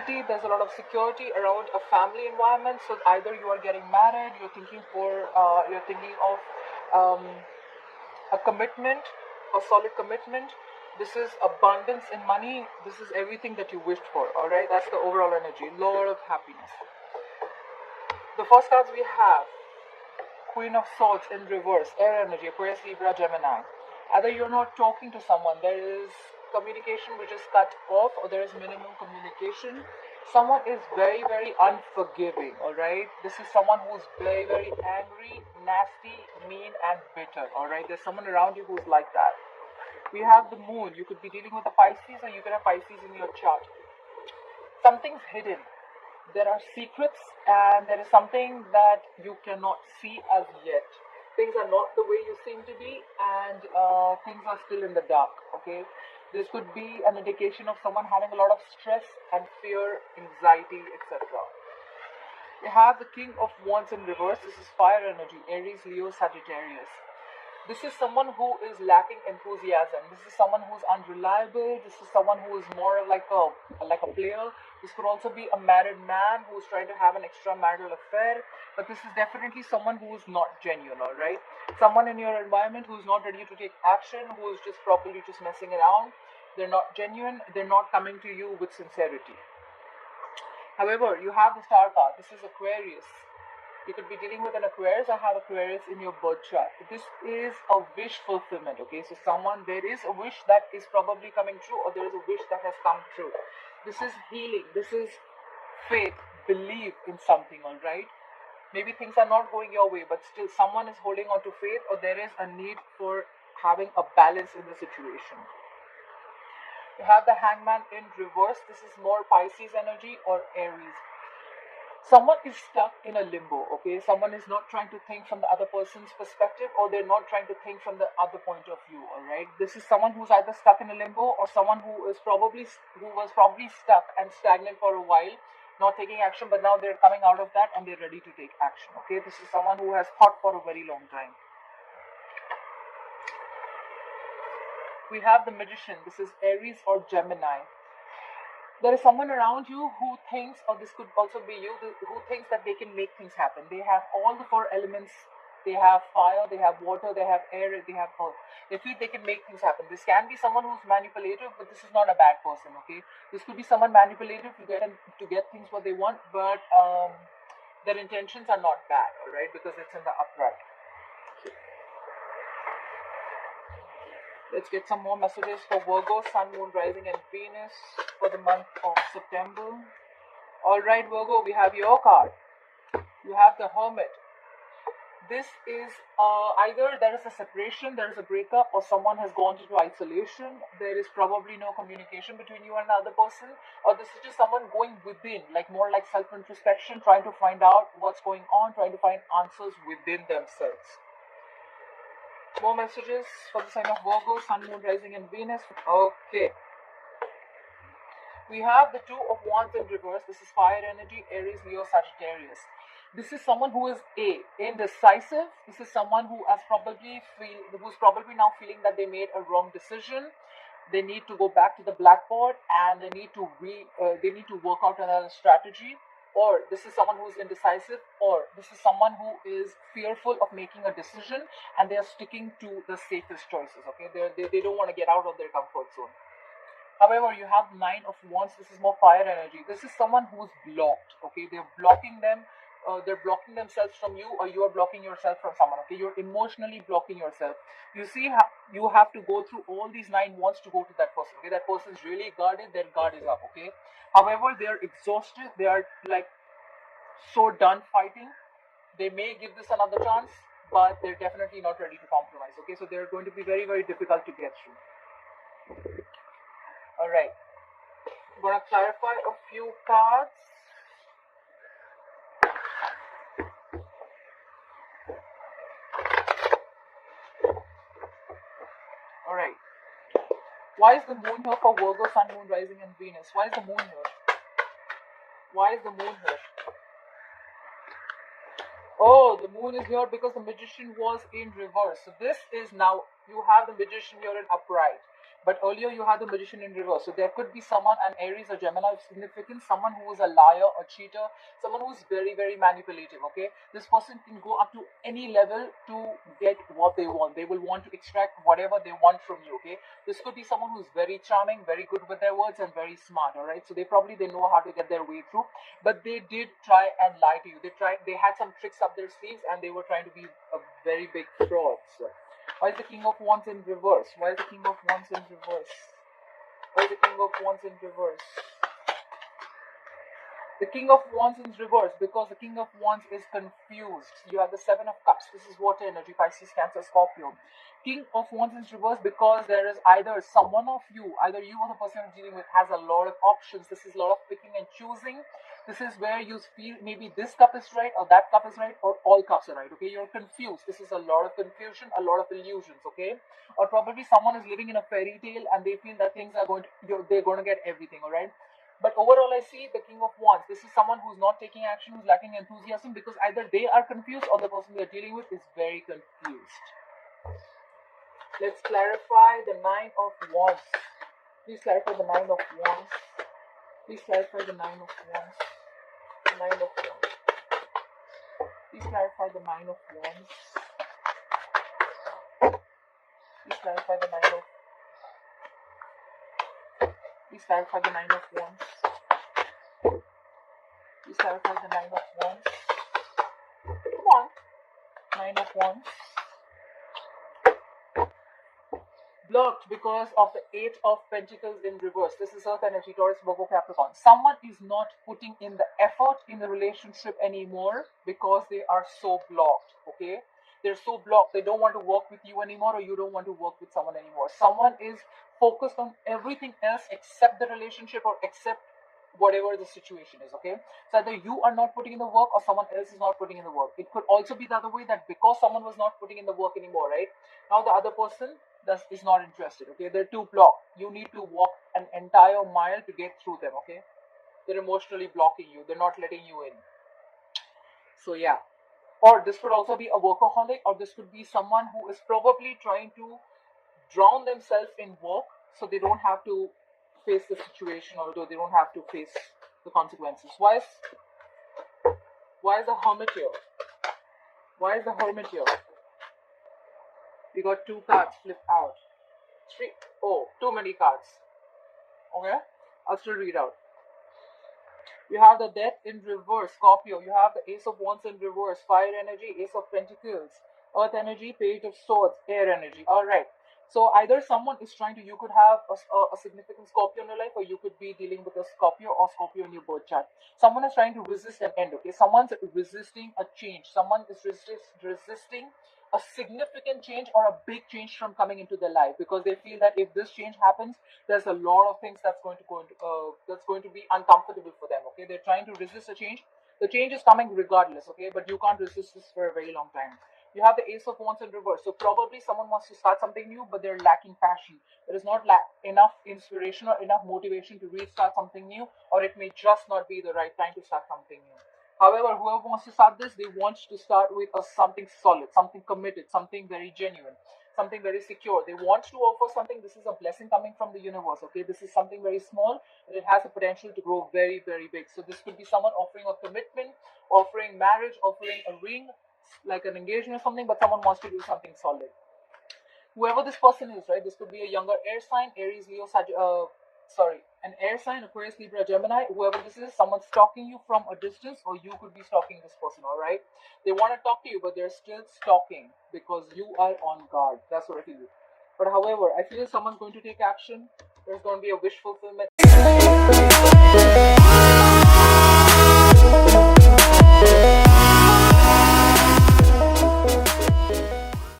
stability, there's a lot of security around a family environment. So either you are getting married, you're thinking of a commitment, a solid commitment. This is abundance in money. This is everything that you wished for. All right, that's the overall energy. Lot of happiness. The first cards we have: Queen of Swords in reverse, air energy, Aquarius, Libra, Gemini. Either you're not talking to someone, there is communication which is cut off, or there is minimum communication. Someone is very, very unforgiving, alright? This is someone who's very, very angry, nasty, mean, and bitter, alright? There's someone around you who's like that. We have the moon. You could be dealing with a Pisces, or you could have Pisces in your chart. Something's hidden. There are secrets, and there is something that you cannot see as yet. Things are not the way you seem to be, and things are still in the dark, okay? This could be an indication of someone having a lot of stress and fear, anxiety, etc. You have the King of Wands in reverse. This is fire energy, Aries, Leo, Sagittarius. This is someone who is lacking enthusiasm. This is someone who is unreliable. This is someone who is more like a player. This could also be a married man who is trying to have an extramarital affair. But this is definitely someone who is not genuine, alright? Someone in your environment who is not ready to take action, who is just probably just messing around. They're not genuine. They're not coming to you with sincerity. However, you have the star card. This is Aquarius. You could be dealing with an Aquarius. I have Aquarius in your birth chart. This is a wish fulfillment, okay? So there is a wish that is probably coming true, or there is a wish that has come true. This is healing. This is faith, believe in something, alright? Maybe things are not going your way, but still someone is holding on to faith, or there is a need for having a balance in the situation. You have the Hangman in reverse. This is more Pisces energy or Aries. Someone is stuck in a limbo, okay? Someone is not trying to think from the other person's perspective, or they're not trying to think from the other point of view, alright? This is someone who's either stuck in a limbo, or someone who was probably stuck and stagnant for a while, not taking action, but now they're coming out of that and they're ready to take action, okay? This is someone who has thought for a very long time. We have the Magician. This is Aries or Gemini. There is someone around you who thinks, or this could also be you, who thinks that they can make things happen. They have all the four elements. They have fire, they have water, they have air, they have earth. They feel they can make things happen. This can be someone who's manipulative, but this is not a bad person, okay? This could be someone manipulative to get things what they want, but their intentions are not bad, alright? Because it's in the upright. Let's get some more messages for Virgo, Sun, Moon, Rising, and Venus for the month of September. Alright, Virgo, we have your card. You have the Hermit. This is either there is a separation, there is a breakup, or someone has gone into isolation. There is probably no communication between you and the other person, or this is just someone going within, like more like self-introspection, trying to find out what's going on, trying to find answers within themselves. More messages for the sign of Virgo, Sun, Moon, Rising, and Venus. Okay. We have the Two of Wands in reverse. This is fire energy, Aries, Leo, Sagittarius. This is someone who is indecisive. This is someone who's probably now feeling that they made a wrong decision. They need to go back to the blackboard, and they need to work out another strategy. Or this is someone who's indecisive, or this is someone who is fearful of making a decision, and they are sticking to the safest choices, okay? They don't want to get out of their comfort zone. However, you have Nine of Wands. This is more fire energy. This is someone who's blocked, okay? They're blocking themselves from you, or you are blocking yourself from someone, okay? You're emotionally blocking yourself. You see how you have to go through all these 9 wands to go to that person, okay? That person's really guarded, their guard is up, okay? However, they're exhausted, they are like so done fighting. They may give this another chance, but they're definitely not ready to compromise, okay? So they're going to be very, very difficult to get through. Alright, I'm going to clarify a few cards. Alright, why is the moon here for Virgo, Sun, Moon, Rising, and Venus? Why is the moon here? Why is the moon here? Oh, the moon is here because the Magician was in reverse. So this is now you have the Magician here in upright. But earlier you had the Magician in reverse. So there could be someone, an Aries or Gemini of significance, someone who is a liar, a cheater, someone who is very, very manipulative, okay? This person can go up to any level to get what they want. They will want to extract whatever they want from you, okay? This could be someone who's very charming, very good with their words, and very smart, all right? So they know how to get their way through, but they did try and lie to you. They had some tricks up their sleeves, and they were trying to be a very big fraud. So why is the King of Wands in reverse? Why is the King of Wands in reverse? Why is the King of Wands in reverse? The King of Wands is reversed because the King of Wands is confused. You have the Seven of Cups. This is water energy, Pisces, Cancer, Scorpio. King of Wands is reversed because there is either someone of you, either you or the person you're dealing with has a lot of options. This is a lot of picking and choosing. This is where you feel maybe this cup is right or that cup is right or all cups are right, okay? You're confused. This is a lot of confusion, a lot of illusions, okay? Or probably someone is living in a fairy tale and they feel that things are they're going to get everything, all right? But overall, I see the King of Wands. This is someone who's not taking action, who's lacking enthusiasm because either they are confused or the person they're dealing with is very confused. Let's clarify the Nine of Wands. Please clarify the Nine of Wands. Please clarify the Nine of Wands. The Nine of Wands. Please clarify the Nine of Wands. Please clarify the Nine of Please clarify the Nine of Wands. Please clarify the Nine of Wands. Come on. Nine of Wands. Blocked because of the Eight of Pentacles in reverse. This is Earth energy, Taurus, Virgo, Capricorn. Someone is not putting in the effort in the relationship anymore because they are so blocked, okay? They're so blocked. They don't want to work with you anymore or you don't want to work with someone anymore. Someone is focused on everything else except the relationship or except whatever the situation is, okay? So either you are not putting in the work or someone else is not putting in the work. It could also be the other way, that because someone was not putting in the work anymore, right? Now the other person is not interested, okay? They're too blocked. You need to walk an entire mile to get through them, okay? They're emotionally blocking you. They're not letting you in. So yeah. Or this could also be a workaholic, or this could be someone who is probably trying to drown themselves in work so they don't have to face the situation, or they don't have to face the consequences. Why is the Hermit here? Why is the Hermit here? We got two cards flipped out. Too many cards. Okay, I'll still read out. You have the Death in reverse, Scorpio. You have the Ace of Wands in reverse, Fire energy, Ace of Pentacles, Earth energy, Page of Swords, Air energy. Alright. So either someone is trying to, you could have a significant Scorpio in your life, or you could be dealing with a Scorpio or Scorpio in your birth chart. Someone is trying to resist an end, okay? Someone's resisting a change. Someone is resisting a significant change or a big change from coming into their life, because they feel that if this change happens, there's a lot of things that's going to be uncomfortable for them, okay? They're trying to resist a change. The change is coming regardless, okay? But you can't resist this for a very long time. You have the Ace of Wands in reverse. So probably someone wants to start something new, but they're lacking passion. There is not enough inspiration or enough motivation to restart something new, or it may just not be the right time to start something new. However, whoever wants to start this, they want to start with something solid, something committed, something very genuine, something very secure. They want to offer something. This is a blessing coming from the universe, okay? This is something very small, but it has the potential to grow very, very big. So this could be someone offering a commitment, offering marriage, offering a ring, like an engagement or something, but someone wants to do something solid. Whoever this person is, right? This could be a younger air sign, Aries, Leo, an air sign, Aquarius, Libra, Gemini. Whoever this is, someone's stalking you from a distance, or you could be stalking this person, all right? They want to talk to you, but they're still stalking because you are on guard. That's what I feel. But however, I feel someone's going to take action. There's going to be a wish fulfillment.